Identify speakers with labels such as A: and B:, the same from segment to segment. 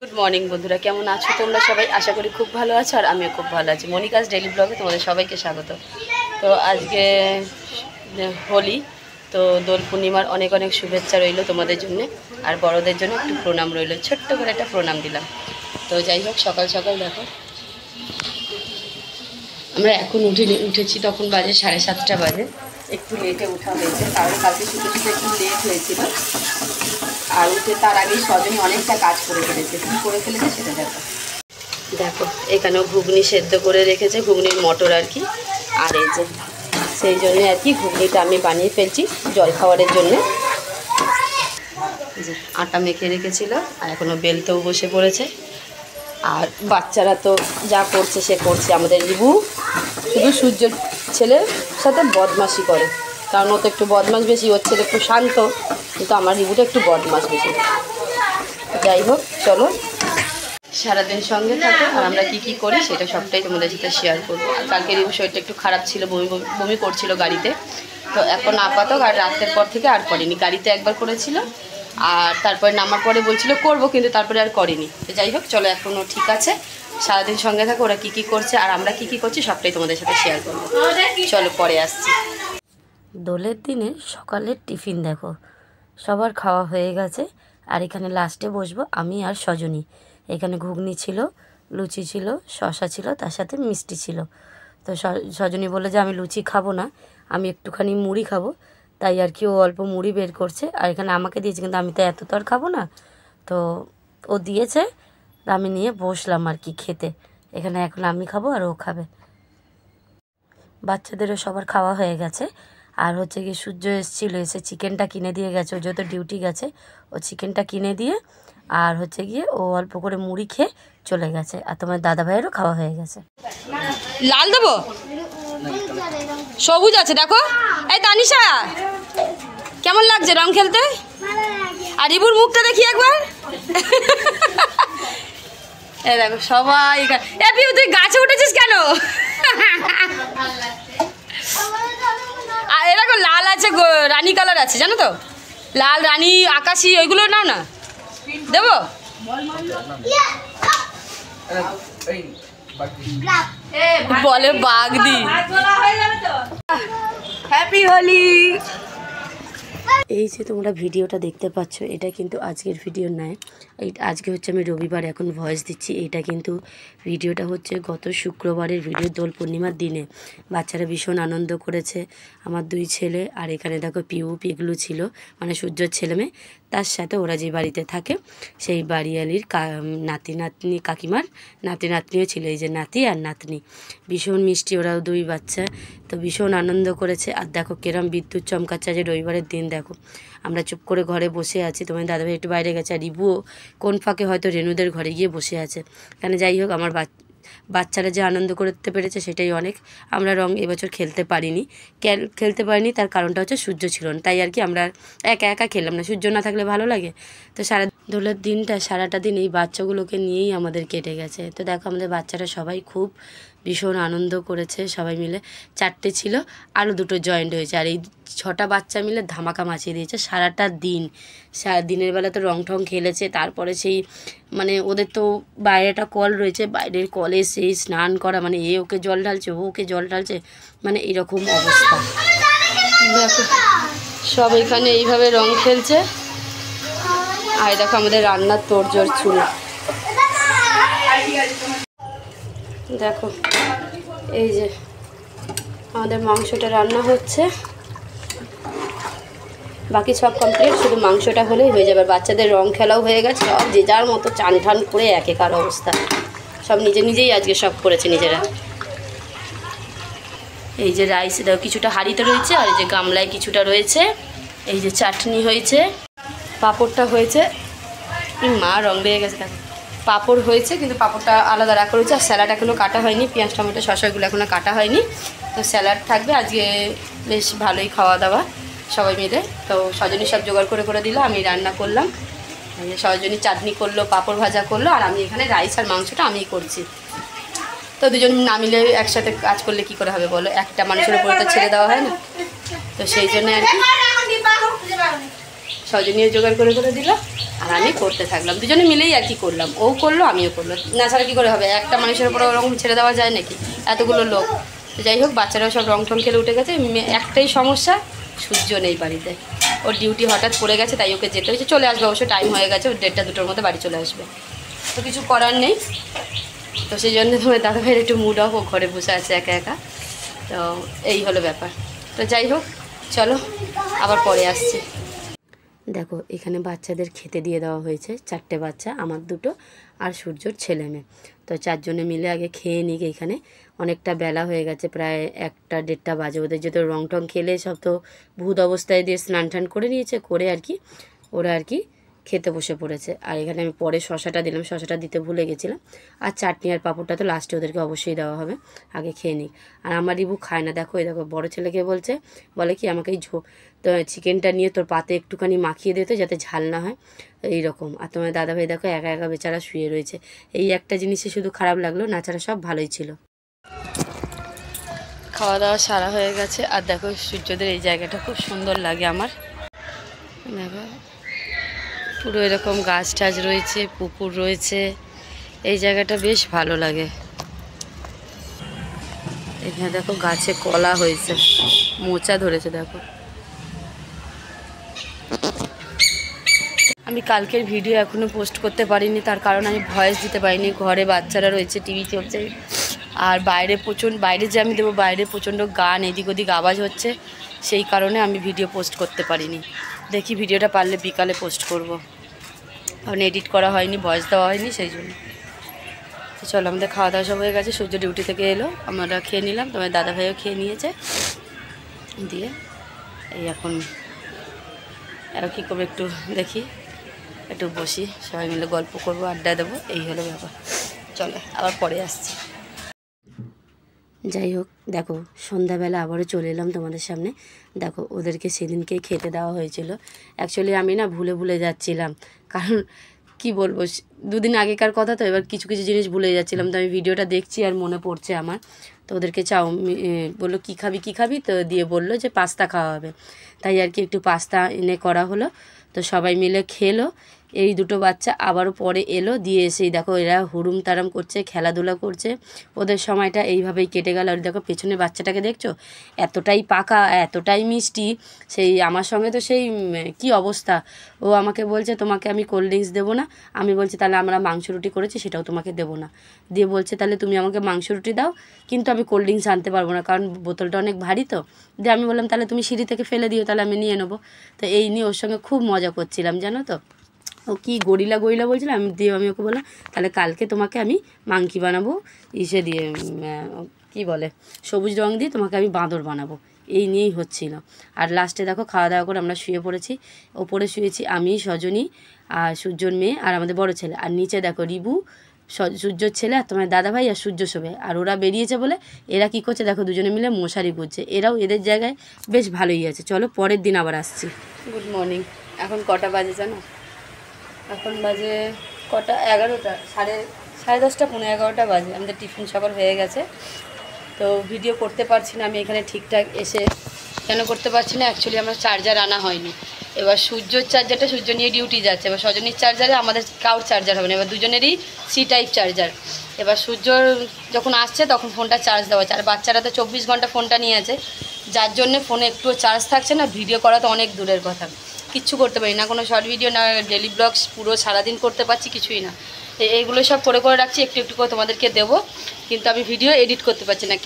A: Good morning বন্ধুরা, কেমন আছো তোমরা সবাই? আশা করি খুব ভালো আছো আর আমিও খুব ভালো আছি। মনিকাস ডেইলি ব্লগে তোমাদের সবাইকে স্বাগত। তো আজকে হোলি, তো দোল পূর্ণিমার অনেক অনেক শুভেচ্ছা রইলো তোমাদের জন্য, আর বড়দের জন্য একটু প্রণাম রইলো, ছোট্ট করে একটা প্রণাম দিলাম। তো যাই হোক, সকাল সকাল দেখো আমরা এখন উঠেছি, তখন বাজে 7:30 বাজে। একটু লেটে ওঠা হয়েছে, কারণ কালকে শুতে শুতে একটু লেট হয়েছিল। আর উঠে তার আগেই সজনী অনেকটা কাজ করে ফেলেছে। কী করে ফেলেছে সেটা দেখো। দেখো এখানেও ঘুগনি সেদ্ধ করে রেখেছে, ঘুগনির মটর আর কি। আর এই যে সেই জন্যে আর কি ঘুগনিটা আমি বানিয়ে ফেলছি জলখাবারের জন্যে। যে আটা মেখে রেখেছিল আর এখনও বেলতেও বসে পড়েছে। আর বাচ্চারা তো যা করছে সে করছে। আমাদের রিবু শুধু সূর্যের ছেলের সাথে বদমাশি করে, কারণ ও তো একটু বদমাশ বেশি, ওর ছেলে একটু শান্ত, কিন্তু আমার রিবুটা একটু বদমাশ বেশি। যাই হোক, চলো সারাদিন সঙ্গে থাকো আর আমরা কি করি সেটা সবটাই তোমাদের সাথে শেয়ার করবো। আর কালকে রিবু শরীরটা একটু খারাপ ছিল, বমি করছিল গাড়িতে। তো এখন আপাতত আর রাতের পর থেকে আর করেনি। গাড়িতে একবার করেছিল, আর তারপরে নামার পরে বলছিল করবো, কিন্তু তারপরে আর করিনি। তো যাই হোক, চলো এখনও ঠিক আছে। সারাদিন সঙ্গে থাকো, ওরা কী করছে আর আমরা কী করছি সবটাই তোমাদের সাথে শেয়ার করবো। চলো পরে আসছি। দোলের দিনে সকালের টিফিন দেখো, সবার খাওয়া হয়ে গেছে। আর এখানে লাস্টে বসবো আমি আর সজনী। এখানে ঘুগনি ছিল, লুচি ছিল, শসা ছিল, তার সাথে মিষ্টি ছিল। তো সজনী বলে যে আমি লুচি খাবো না, আমি একটুখানি মুড়ি খাবো। তাই আর কি ও অল্প মুড়ি বের করছে, আর এখানে আমাকে দিয়েছে, কিন্তু আমি তো এত তো আর খাবো না। তো ও দিয়েছে, আমি নিয়ে বসলাম আর কি খেতে। এখানে এখন আমি খাবো আর ও খাবে। বাচ্চাদেরও সবার খাওয়া হয়ে গেছে। আর হচ্ছে গিয়ে সূর্য এসেছিলো, এসে চিকেনটা কিনে দিয়ে গেছে। ও যেহেতু ডিউটি গেছে, ও চিকেনটা কিনে দিয়ে আর হচ্ছে গিয়ে ও অল্প করে মুড়ি খেয়ে চলে গেছে। আর তোমার দাদা ভাইয়েরও খাওয়া হয়ে গেছে। লাল দেবো, সবুজ আছে দেখো। এই তানিশা, কেমন লাগছে রং খেলতে? আর রিবুর মুখটা দেখি একবার। এই দেখো সবাই। তুই গাছে উঠেছিস কেন? আর এরকম লাল আছে, রানী কালার আছে, জানো তো? লাল, রানী, আকাশি, ওইগুলো নাও না, দেবো? বলে বাগদি। হ্যাপি হোলি। এই যে তোমরা ভিডিওটা দেখতে পাচ্ছ, এটা কিন্তু আজকের ভিডিও নয়। আজকে হচ্ছে আমি রবিবার এখন ভয়েস দিচ্ছি। এটা কিন্তু ভিডিওটা হচ্ছে গত শুক্রবারের ভিডিও, দোল পূর্ণিমার দিনে। বাচ্চারা ভীষণ আনন্দ করেছে, আমার দুই ছেলে। আর এখানে দেখো পিগলু ছিল, মানে সূর্যর ছেলে মেয়ে। তার সাথে ওরা যে বাড়িতে থাকে সেই বাড়িয়ালির নাতি নাতনি, কাকিমার নাতি নাতনিও ছিল। এই যে নাতি আর নাতনি, ভীষণ মিষ্টি ওরাও দুই বাচ্চা। তো ভীষণ আনন্দ করেছে। আর দেখো কেরম বিদ্যুৎ চমকাচ্ছে। যে রবিবারের দিন দেখো আমরা চুপ করে ঘরে বসে আছি, তোমার দাদাভাই একটু বাইরে গেছে, আর রিবুও কোন ফাঁকে হয়তো রেনুদের ঘরে গিয়ে বসে আছে। কেন যাই হোক, আমার বাচ্চারা যে আনন্দ করতে পেরেছে সেটাই অনেক। আমরা রং এবছর খেলতে পারিনি, তার কারণটা হচ্ছে সূর্য ছিল না। তাই আর কি আমরা একা একা খেললাম না, সূর্য না থাকলে ভালো লাগে। তো দোলের দিনটা সারাটা দিন এই বাচ্চাগুলোকে নিয়েই আমাদের কেটে গেছে। তো দেখো আমাদের বাচ্চারা সবাই খুব ভীষণ আনন্দ করেছে, সবাই মিলে। 4টে ছিল, আরও 2টো জয়েন্ট হয়েছে। আর এই 6টা বাচ্চা মিলে ধামাকা মাচিয়ে দিয়েছে সারাটা দিন। দিনের বেলা তো রং ঠং খেলেছে, তারপরে সেই মানে ওদের তো বাইরেটা কল রয়েছে, বাইরের কলে সেই স্নান করা, মানে এ ওকে জল ঢালছে, ও ওকে জল ঢালছে, মানে এরকম অবস্থা। দেখো সব এখানে এইভাবে রং খেলছে। আর দেখো আমাদের রান্নার তোড়জোড় চুল। দেখো এই যে আমাদের মাংসটা রান্না হচ্ছে, বাকি সব কমপ্লিট, শুধু মাংসটা হলেই হয়ে যাবে। বাচ্চাদের রং খেলাও হয়ে গেছে, সব যে যার মতো চান ঠান করে একেকার অবস্থা। সব নিজেই আজকে সব করেছে নিজেরা। এই যে রাইস দেখো কিছুটা হাঁড়িতে রয়েছে, আর এই যে গামলায় কিছুটা রয়েছে। এই যে চাটনি হয়েছে, পাঁপড়টা হয়েছে। মা রং বেড়ে গেছে দেখো। পাঁপড় হয়েছে, কিন্তু পাঁপড়টা আলাদা রাখা রয়েছে। আর স্যালাড এখনও কাটা হয়নি, পেঁয়াজ টমেটো শসাগুলো এখনও কাটা হয়নি। তো স্যালাড থাকবে আজকে। বেশ ভালোই খাওয়া দাওয়া সবাই মিলে। তো সজনী সব জোগাড় করে দিল, আমি রান্না করলাম। সজনী চাটনি করলো, পাঁপড় ভাজা করলো, আর আমি এখানে রাইস আর মাংসটা আমিই করছি। তো দুজন না মিলে একসাথে কাজ করলে কি করে হবে বলো? একটা মানুষের উপরে তো ছেড়ে দেওয়া হয় না। তো সেই জন্য আর কি সজনীও জোগাড় করে দিল। আর আমি করতে থাকলাম, দুজনে মিলেই আর কি করলাম, ও করলো আমিও করলো, না ছাড়া কী করে হবে, একটা মানুষের উপরে ওরকম ছেড়ে দেওয়া যায় নাকি এতগুলো লোক। তো যাই হোক বাচ্চারাও সব রং টং খেলে উঠে গেছে, একটাই সমস্যা সূর্য নেই বাড়িতে, ওর ডিউটি হঠাৎ পড়ে গেছে তাই ওকে যেতে হয়েছে, চলে আসবে অবশ্য টাইম হয়ে গেছে, ওর 1:30 2টোর মধ্যে বাড়ি চলে আসবে, তো কিছু করার নেই। তো সেই জন্য তোমার দাদা ভাইয়ের একটু মুড অফ, ও ঘরে বসে আছে একা একা, তো এই হলো ব্যাপার। তো যাই হোক চলো আবার পরে আসছি। দেখো এখানে বাচ্চাদের খেতে দিয়ে দেওয়া হয়েছে, 4টে বাচ্চা, আমার 2টো আর সূর্যর ছেলে মেয়ে। তো 4 জনে মিলে আগে খেয়ে নিই, এখানে অনেকটা বেলা হয়ে গেছে, প্রায় 1টা 1:30 বাজে। ওদের যেহেতু রং টং খেলে সব তো ভূত অবস্থায় দিয়ে স্নান টান করে নিয়েছে, করে আর কি ওরা আর কি খেতে বসে পড়েছে। আর এখানে আমি পরে শশাটা দিলাম, শশাটা দিতে ভুলে গেছিলাম। আর চাটনি আর পাঁপড়টা তো লাস্টে ওদেরকে অবশ্যই দেওয়া হবে, আগে খেয়ে নিই। আর আমার রিবু খায় না, দেখো এই দেখো বড়ো ছেলেকে বলছে, বলে কি আমাকে এই তো চিকেনটা নিয়ে তোর পাতে একটুখানি মাখিয়ে দিতে যাতে ঝাল না হয়, এই রকম। আর তোমার দাদাভাই দেখো একা একা বেচারা শুয়ে রয়েছে, এই একটা জিনিসে শুধু খারাপ লাগলো, নাচারা সব ভালোই ছিল। খাওয়া দাওয়া সারা হয়ে গেছে। আর দেখো সূর্যদের এই জায়গাটা খুব সুন্দর লাগে আমার, দেখো পুরো এরকম গাছ টাছ রয়েছে, পুকুর রয়েছে, এই জায়গাটা বেশ ভালো লাগে। এখানে দেখো গাছে কলা হয়েছে, মোচা ধরেছে দেখো। আমি কালকের ভিডিও এখনও পোস্ট করতে পারিনি, তার কারণ আমি ভয়েস দিতে পারিনি, ঘরে বাচ্চারা রয়েছে, টিভি চলছে, আর বাইরে যে আমি দেবো বাইরে প্রচণ্ড গান এদিক ওদিক আওয়াজ হচ্ছে, সেই কারণে আমি ভিডিও পোস্ট করতে পারিনি। দেখি ভিডিওটা পারলে বিকালে পোস্ট করব, কারণ এডিট করা হয়নি, ভয়েস দেওয়া হয়নি, সেই জন্য। তো চলো আমাদের খাওয়া দাওয়া সব হয়ে গেছে, সূর্য ডিউটি থেকে এলো, আমরা খেয়ে নিলাম, তোমার দাদাভাইও খেয়ে নিয়েছে, দিয়ে এই এখন আর কী করবো একটু দেখি, একটু বসি, সবাই মিলে গল্প করবো, আড্ডা দেবো, এই হলো ব্যাপার। চলো আবার পরে আসছি। যাই হোক দেখো সন্ধ্যাবেলা আবারও চলে এলাম তোমাদের সামনে। দেখো ওদেরকে সেদিনকে খেতে দেওয়া হয়েছিল, অ্যাকচুয়ালি আমি না ভুলে যাচ্ছিলাম, কারণ কি বলবো 2 দিন আগেকার কথা, তো এবার কিছু কিছু জিনিস ভুলে যাচ্ছিলাম, তো আমি ভিডিওটা দেখছি আর মনে পড়ছে আমার। তো ওদেরকে বললো কী খাবি, তো দিয়ে বললো যে পাস্তা খাওয়া হবে, তাই আর কি একটু পাস্তা এনে করা হলো, তো সবাই মিলে খেলো। এই 2টো বাচ্চা আবারও পরে এলো, দিয়ে এসেই দেখো এরা হুড়ুম তারাম করছে, খেলাধুলা করছে, ওদের সময়টা এইভাবেই কেটে গেল। আর দেখো পেছনে বাচ্চাটাকে দেখছো, এতটাই পাকা, এতটাই মিষ্টি, সেই আমার সঙ্গে তো সেই কি অবস্থা। ও আমাকে বলছে তোমাকে আমি কোল্ড ড্রিঙ্কস দেবো না, আমি বলছি তাহলে আমরা মাংস রুটি করেছি সেটাও তোমাকে দেবো না, দিয়ে বলছে তাহলে তুমি আমাকে মাংস রুটি দাও, কিন্তু আমি কোল্ড ড্রিঙ্কস আনতে পারবো না, কারণ বোতলটা অনেক ভারী। তো দিয়ে আমি বললাম তাহলে তুমি সিঁড়ি থেকে ফেলে দিও, তাহলে আমি নিয়ে নেবো। তো এই নিয়ে ওর সঙ্গে খুব মজা করছিলাম জানো তো, ও কি গরিলা বলছিলাম, আমি ওকে বললাম তাহলে কালকে তোমাকে আমি মাংকি বানাবো, ইসে দিয়ে কি বলে সবুজ রং দিয়ে তোমাকে আমি বাঁদর বানাবো, এই নিয়েই হচ্ছিল। আর লাস্টে দেখো খাওয়া দাওয়া করে আমরা শুয়ে পড়েছি, ওপরে শুয়েছি আমি, সজনী আর সূর্যর মেয়ে আর আমাদের বড় ছেলে, আর নিচে দেখো রিবু, সূর্যর ছেলে আর তোমার দাদাভাই আর সূর্য শোবে। আর ওরা বেরিয়েছে বলে এরা কী করছে দেখো, দুজনে মিলে মশারি করছে, এরাও এদের জায়গায় বেশ ভালোই আছে। চলো পরের দিন আবার আসছি। Good morning. এখন কটা বাজে জানো, এখন বাজে কটা 11টা, সাড়ে 10টা 11:15 বাজে। আমাদের টিফিন সকাল হয়ে গেছে, তো ভিডিও করতে পারছি না আমি এখানে ঠিকঠাক এসে, কেন করতে পারছি না, অ্যাকচুয়ালি আমার চার্জার আনা হয়নি। এবার সূর্যর চার্জারটা সূর্য নিয়ে ডিউটি যাচ্ছে, এবার সজনীর চার্জারে আমাদের কাউর চার্জার হবে না, এবার দুজনেরই সি টাইপ চার্জার। এবার সূর্য যখন আসছে তখন ফোনটা চার্জ দেওয়া আছে, আর বাচ্চারা তো 24 ঘন্টা ফোনটা নিয়ে আছে, যার জন্যে ফোনে একটুও চার্জ থাকছে না, ভিডিও করা তো অনেক দূরের কথা, কিচ্ছু করতে পারি না, কোনো শর্ট ভিডিও না ডেলি ব্লগস পুরো সারাদিন করতে পারছি কিছুই না। এইগুলো সব করে রাখছি, একটু একটু করে তোমাদেরকে দেবো, কিন্তু আমি ভিডিও এডিট করতে পারছি না।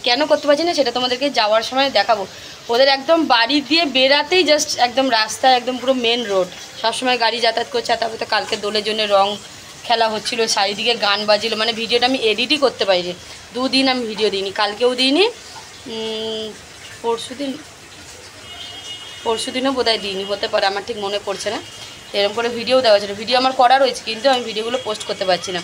A: কেন করতে পারছি না সেটা তোমাদেরকে যাওয়ার সময় দেখাবো। ওদের একদম বাড়ি দিয়ে বেরাতেই জাস্ট একদম রাস্তায় একদম পুরো মেন রোড, সবসময় গাড়ি যাতায়াত করছে। আর তারপরে তো কালকে দোলের জন্য রং খেলা হচ্ছিলো, চারিদিকে গান বাজিলো, মানে ভিডিওটা আমি এডিটই করতে পারিনি। 2 দিন আমি ভিডিও দিইনি, কালকেও দিইনি, পরশু দিনও বোধহয় দিইনি, হতে পারে, আমার ঠিক মনে পড়ছে না। এরকম করে ভিডিও দেওয়া ছিল, ভিডিও আমার করা রয়েছে, কিন্তু আমি ভিডিওগুলো পোস্ট করতে পারছি না।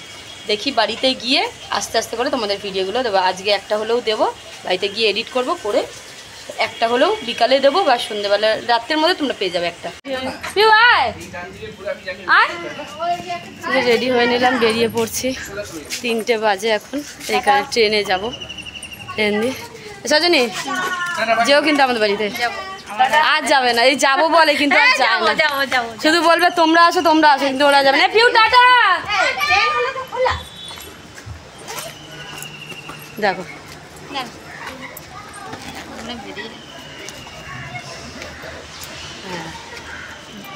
A: দেখি বাড়িতে গিয়ে আস্তে আস্তে করে তোমাদের ভিডিওগুলো দেবো, আজকে একটা হলেও দেবো, বাড়িতে গিয়ে এডিট করব, করে একটা হলেও বিকালে দেবো বা সন্ধ্যেবেলা রাতের মধ্যে তোমরা পেয়ে যাবে একটা। রেডি হয়ে নিলাম, বেরিয়ে পড়ছি, 3টে বাজে এখন, এইখানে ট্রেনে যাব, ট্রেন দিয়ে। সজনী যেও কিন্তু আমাদের বাড়িতে, আর যাবে না, এই যাবো বলে কিন্তু আর যায় না, শুধু বলবে তোমরা আসো কিন্তু ওরা যাবে না। পিউ টাটা। দেখো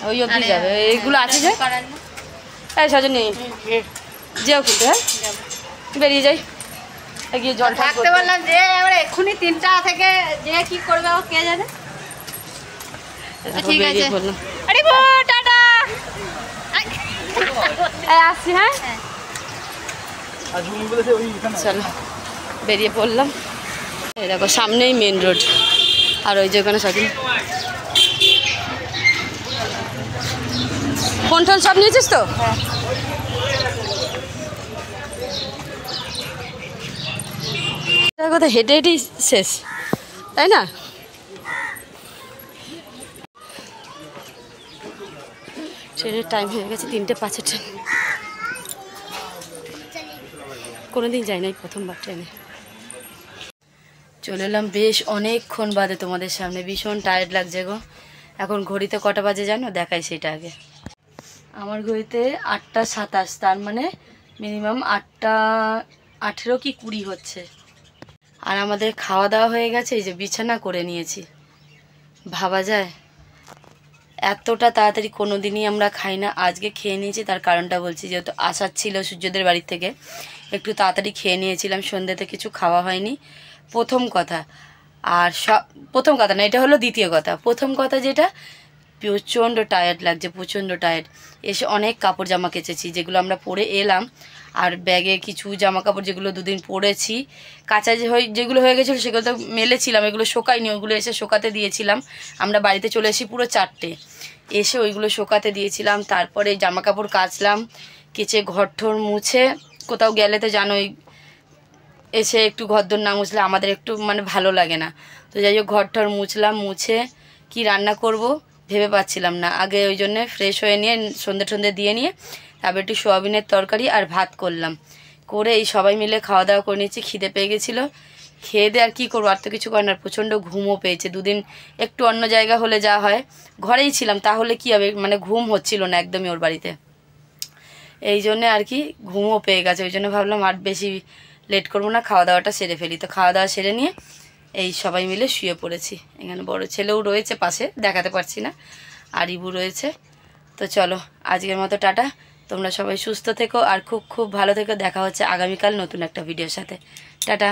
A: ওই অবধি যাবে, এইগুলো আছে যে এই সজনী যেও কিন্তু, হ্যাঁ বেরিয়ে যাই গিয়ে জল
B: থাকতে বললাম যে এবার এক্ষুনি 3টা থেকে যে কি করবে ও কে জানে। ঠিক আছে আরে গো টাটা
A: আসছি। হ্যাঁ চলো বেরিয়ে পড়লাম। এই দেখো সামনেই মেন রোড, আর ওই যে ওখানে সজনী ফোন টোন সব নিয়েছিস তো? কথা হেঁটে হেঁটেই শেষ, তাই না? ট্রেনের টাইম হয়ে গেছে 3:05 ট্রেন। কোনোদিন যাই নাই, প্রথমবার ট্রেনে চলে এলাম বেশ অনেকক্ষণ বাদে তোমাদের সামনে। ভীষণ টায়ার্ড লাগছে গো। এখন ঘড়িতে কটা বাজে জানো? দেখাই সেটা আগে। আমার ঘড়িতে 8:27, তার মানে মিনিমাম 8:18 কি 20 হচ্ছে। আর আমাদের খাওয়া দাওয়া হয়ে গেছে, এই যে বিছানা করে নিয়েছি। ভাবা যায় এতটা তাড়াতাড়ি কোনো দিনই আমরা খাই না, আজকে খেয়ে নিয়েছি। তার কারণটা বলছি, যেহেতু আসার ছিল সূর্যদের বাড়ির থেকে, একটু তাড়াতাড়ি খেয়ে নিয়েছিলাম, সন্ধ্যেতে কিছু খাওয়া হয়নি প্রথম কথা। আর প্রথম কথা না, এটা হলো দ্বিতীয় কথা। প্রথম কথা যেটা, প্রচণ্ড টায়ার্ড লাগছে, প্রচণ্ড টায়ার্ড। এসে অনেক কাপড় জামা কেচেছি, যেগুলো আমরা পরে এলাম। আর ব্যাগে কিছু জামা কাপড় যেগুলো দুদিন পরেছি, কাঁচা যেগুলো হয়ে গেছিলো সেগুলো তো মেলেছিলাম, এগুলো শোকায়নি, ওইগুলো এসে শোকাতে দিয়েছিলাম। আমরা বাড়িতে চলে এসেছি পুরো 4টে, এসে ওইগুলো শোকাতে দিয়েছিলাম। তারপরে জামা কাপড় কাচলাম, কেচে ঘরঠর মুছে, কোথাও গেলে তো জানোই এসে একটু ঘরদোর না মুছলে আমাদের একটু মানে ভালো লাগে না। তো যাই হোক ঘরঠর মুছলাম, মুছে কি রান্না করব ভেবে পাচ্ছিলাম না। আগে ওই জন্যে ফ্রেশ হয়ে নিয়ে সন্ধে দিয়ে নিয়ে তারপর একটু সোয়াবিনের তরকারি আর ভাত করলাম, করে এই সবাই মিলে খাওয়া দাওয়া করে নিয়েছি। খিদে পেয়ে গেছিলো, খেয়ে দিয়ে আর কী করবো, আর তো কিছু করে না। প্রচণ্ড ঘুমও পেয়েছে। দুদিন একটু অন্য জায়গা হলে যা হয়, ঘরেই ছিলাম, তাহলে কি হবে, মানে ঘুম হচ্ছিল না একদমই ওর বাড়িতে। এই জন্যে আর কি ঘুমও পেয়ে গেছে। ওই জন্য ভাবলাম আর বেশি লেট করবো না, খাওয়া দাওয়াটা সেরে ফেলি। তো খাওয়া দাওয়া সেরে নিয়ে এই সবাই মিলে শুয়ে পড়েছি। এখানে বড় ছেলেও রয়েছে পাশে, দেখাতে পারছি না, আর ইবু রয়েছে। তো চলো আজকের মতো টাটা। তোমরা সবাই সুস্থ থেকো আর খুব খুব ভালো থেকো। দেখা হচ্ছে আগামীকাল নতুন একটা ভিডিওর সাথে। টাটা।